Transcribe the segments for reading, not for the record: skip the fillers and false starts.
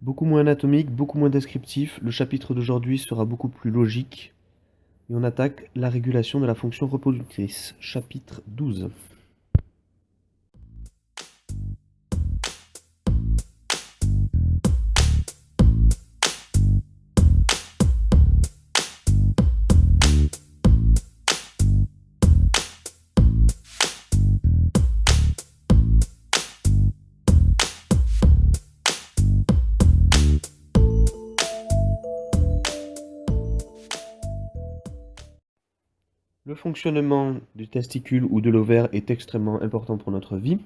Beaucoup moins anatomique, beaucoup moins descriptif. Le chapitre d'aujourd'hui sera beaucoup plus logique. Et on attaque la régulation de la fonction reproductrice. Chapitre 12. Le fonctionnement du testicule ou de l'ovaire est extrêmement important pour notre vie.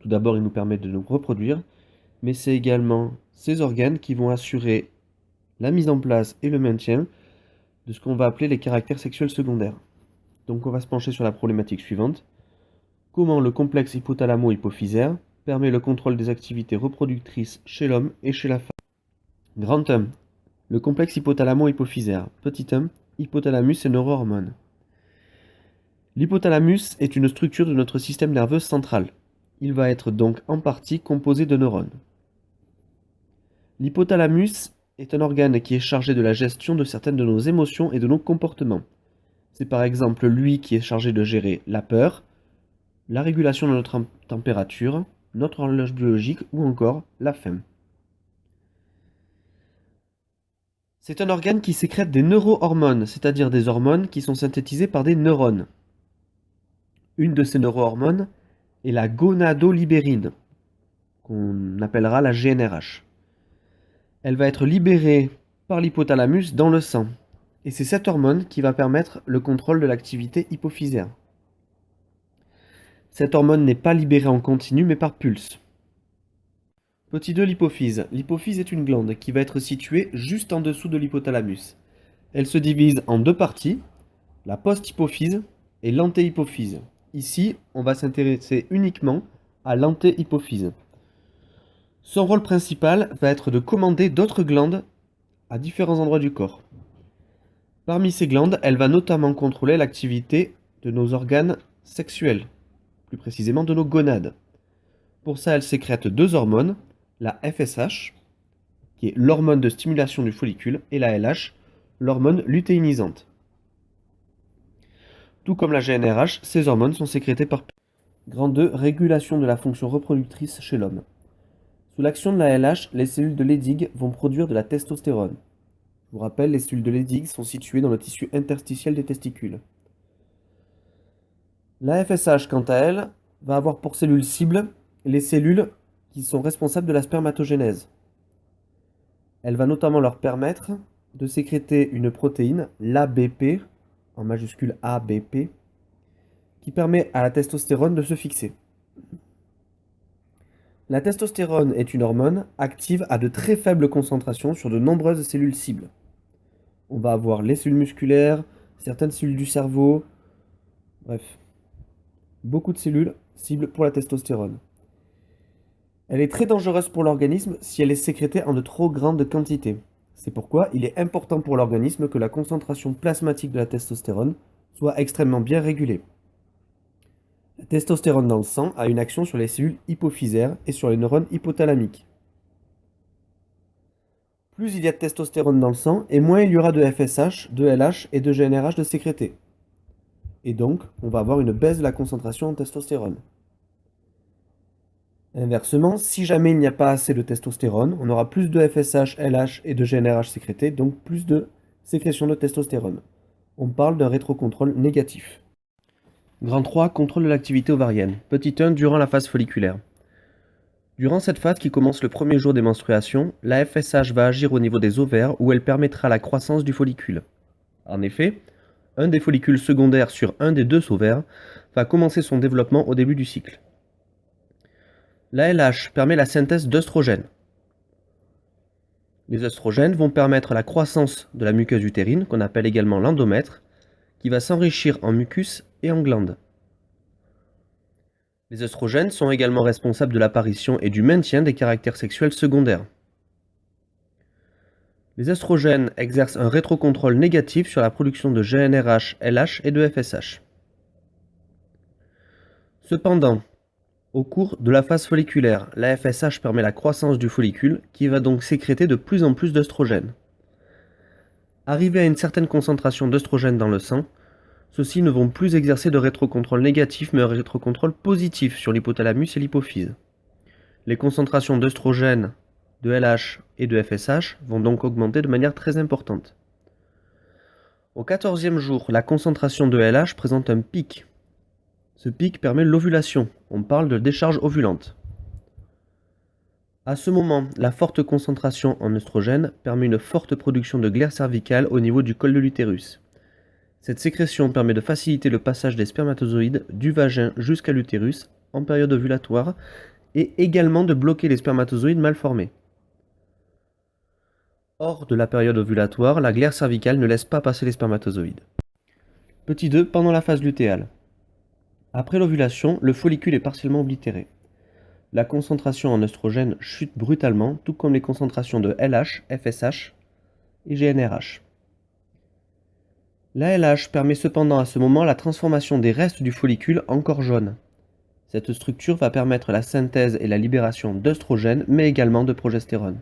Tout d'abord, il nous permet de nous reproduire, mais c'est également ces organes qui vont assurer la mise en place et le maintien de ce qu'on va appeler les caractères sexuels secondaires. Donc on va se pencher sur la problématique suivante. Comment le complexe hypothalamo-hypophysaire permet le contrôle des activités reproductrices chez l'homme et chez la femme. Grand 1. Le complexe hypothalamo-hypophysaire. Petit 1. Hypothalamus et neurohormones. L'hypothalamus est une structure de notre système nerveux central. Il va être donc en partie composé de neurones. L'hypothalamus est un organe qui est chargé de la gestion de certaines de nos émotions et de nos comportements. C'est par exemple lui qui est chargé de gérer la peur, la régulation de notre température, notre horloge biologique ou encore la faim. C'est un organe qui sécrète des neurohormones, c'est-à-dire des hormones qui sont synthétisées par des neurones. Une de ces neurohormones est la gonadolibérine, qu'on appellera la GnRH. Elle va être libérée par l'hypothalamus dans le sang, et c'est cette hormone qui va permettre le contrôle de l'activité hypophysaire. Cette hormone n'est pas libérée en continu mais par pulse. Petit 2, l'hypophyse. L'hypophyse est une glande qui va être située juste en dessous de l'hypothalamus. Elle se divise en deux parties, la post-hypophyse et l'antéhypophyse. Ici, on va s'intéresser uniquement à l'antéhypophyse. Son rôle principal va être de commander d'autres glandes à différents endroits du corps. Parmi ces glandes, elle va notamment contrôler l'activité de nos organes sexuels, plus précisément de nos gonades. Pour ça, elle sécrète deux hormones, la FSH, qui est l'hormone de stimulation du follicule, et la LH, l'hormone lutéinisante. Tout comme la GnRH, ces hormones sont sécrétées par Grand 2, régulation de la fonction reproductrice chez l'homme. Sous l'action de la LH, les cellules de Leydig vont produire de la testostérone. Je vous rappelle, les cellules de Leydig sont situées dans le tissu interstitiel des testicules. La FSH, quant à elle, va avoir pour cellules cibles les cellules qui sont responsables de la spermatogénèse. Elle va notamment leur permettre de sécréter une protéine, l'ABP, en majuscule ABP, qui permet à la testostérone de se fixer. La testostérone est une hormone active à de très faibles concentrations sur de nombreuses cellules cibles. On va avoir les cellules musculaires, certaines cellules du cerveau, bref, beaucoup de cellules cibles pour la testostérone. Elle est très dangereuse pour l'organisme si elle est sécrétée en de trop grandes quantités. C'est pourquoi il est important pour l'organisme que la concentration plasmatique de la testostérone soit extrêmement bien régulée. La testostérone dans le sang a une action sur les cellules hypophysaires et sur les neurones hypothalamiques. Plus il y a de testostérone dans le sang, et moins il y aura de FSH, de LH et de GnRH de sécrétés. Et donc, on va avoir une baisse de la concentration en testostérone. Inversement, si jamais il n'y a pas assez de testostérone, on aura plus de FSH, LH et de GnRH sécrétés, donc plus de sécrétion de testostérone. On parle d'un rétrocontrôle négatif. Grand 3, contrôle de l'activité ovarienne. Petit 1, durant la phase folliculaire. Durant cette phase qui commence le premier jour des menstruations, la FSH va agir au niveau des ovaires où elle permettra la croissance du follicule. En effet, un des follicules secondaires sur un des deux ovaires va commencer son développement au début du cycle. La LH permet la synthèse d'œstrogènes. Les œstrogènes vont permettre la croissance de la muqueuse utérine, qu'on appelle également l'endomètre, qui va s'enrichir en mucus et en glandes. Les œstrogènes sont également responsables de l'apparition et du maintien des caractères sexuels secondaires. Les œstrogènes exercent un rétrocontrôle négatif sur la production de GnRH, LH et de FSH. Cependant, Au cours de la phase folliculaire, la FSH permet la croissance du follicule qui va donc sécréter de plus en plus d'œstrogène. Arrivé à une certaine concentration d'œstrogène dans le sang, ceux-ci ne vont plus exercer de rétrocontrôle négatif mais un rétrocontrôle positif sur l'hypothalamus et l'hypophyse. Les concentrations d'œstrogène, de LH et de FSH vont donc augmenter de manière très importante. Au 14e jour, la concentration de LH présente un pic. Ce pic permet l'ovulation, on parle de décharge ovulante. À ce moment, la forte concentration en œstrogène permet une forte production de glaire cervicale au niveau du col de l'utérus. Cette sécrétion permet de faciliter le passage des spermatozoïdes du vagin jusqu'à l'utérus en période ovulatoire et également de bloquer les spermatozoïdes mal formés. Hors de la période ovulatoire, la glaire cervicale ne laisse pas passer les spermatozoïdes. Petit 2, pendant la phase lutéale. Après l'ovulation, le follicule est partiellement oblitéré. La concentration en œstrogène chute brutalement, tout comme les concentrations de LH, FSH et GnRH. La LH permet cependant à ce moment la transformation des restes du follicule en corps jaune. Cette structure va permettre la synthèse et la libération d'œstrogène, mais également de progestérone.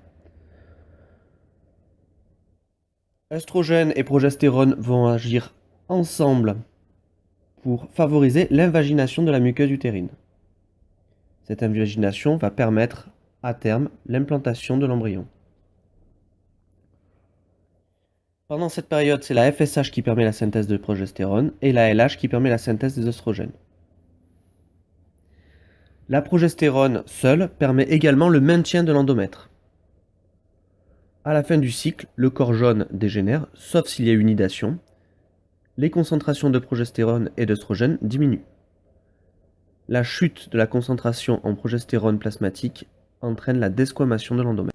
Œstrogène et progestérone vont agir ensemble pour favoriser l'invagination de la muqueuse utérine. Cette invagination va permettre à terme l'implantation de l'embryon. Pendant cette période, c'est la FSH qui permet la synthèse de progestérone et la LH qui permet la synthèse des œstrogènes. La progestérone seule permet également le maintien de l'endomètre. À la fin du cycle, le corps jaune dégénère, sauf s'il y a une nidation. Les concentrations de progestérone et d'œstrogène diminuent. La chute de la concentration en progestérone plasmatique entraîne la desquamation de l'endomètre.